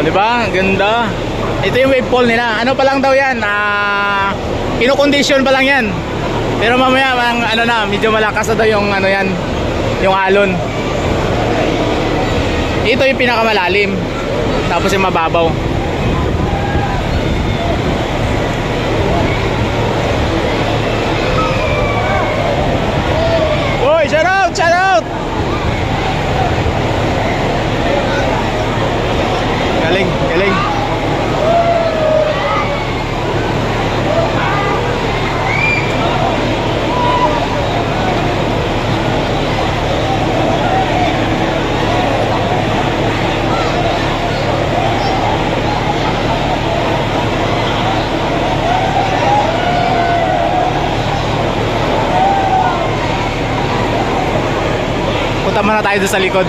di ba? Ganda. Ito yung wave pool nila. Ano pa lang daw yan? Ino-condition pa lang yan. Pero mamaya, ano na, medyo malakas na daw yung ano yan, yung alon. Ito yung pinakamalalim. Tapos yung mababaw. Uy, shout out, shout out! Galing, galing. Punta muna tayo doon sa likod.